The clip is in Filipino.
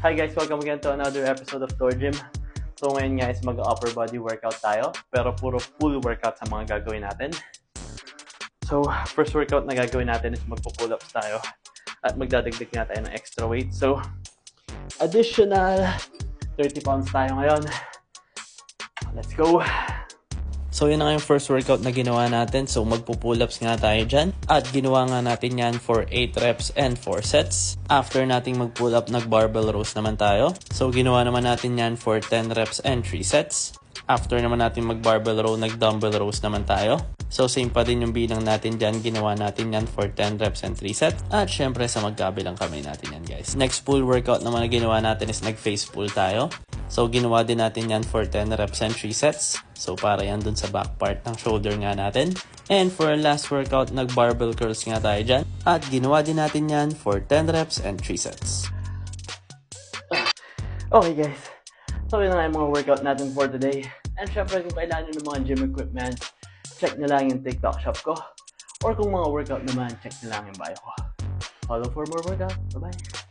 Hi guys, welcome again to another episode of Tour Gym. So ngayon nga is mag-upper body workout tayo, pero puro full workout sa mga gagawin natin. So first workout na gagawin natin is magpo-pull-ups tayo at magdadagdag nga tayo ng extra weight. So additional 30 pounds tayo ngayon. Let's go! So yun na nga yung first workout na ginawa natin. So magpo-pull-ups nga tayo dyan. At ginawa nga natin yan for 8 reps and 4 sets. After nating mag-pull up, nag-barbell rows naman tayo. So ginawa naman natin yan for 10 reps and 3 sets. After naman natin mag-barbell row, nag-dumbbell rows naman tayo. So same pa din yung bilang natin dyan. Ginawa natin yan for 10 reps and 3 sets. At syempre sa magkabilang kamay natin yan guys. Next pull workout naman na ginawa natin is nag-face pull tayo. So ginawa din natin yan for 10 reps and 3 sets. So para yan dun sa back part ng shoulder nga natin. And for our last workout, nag-barbell curls nga tayo dyan. At ginawa din natin yan for 10 reps and 3 sets. Okay guys. So yun na nga yung mga workout natin for today. And syempre kung kailangan nyo ng mga gym equipment, check na lang yung TikTok shop ko. Or kung mga workout naman, check na lang yung bio ko. Follow for more workout. Bye-bye!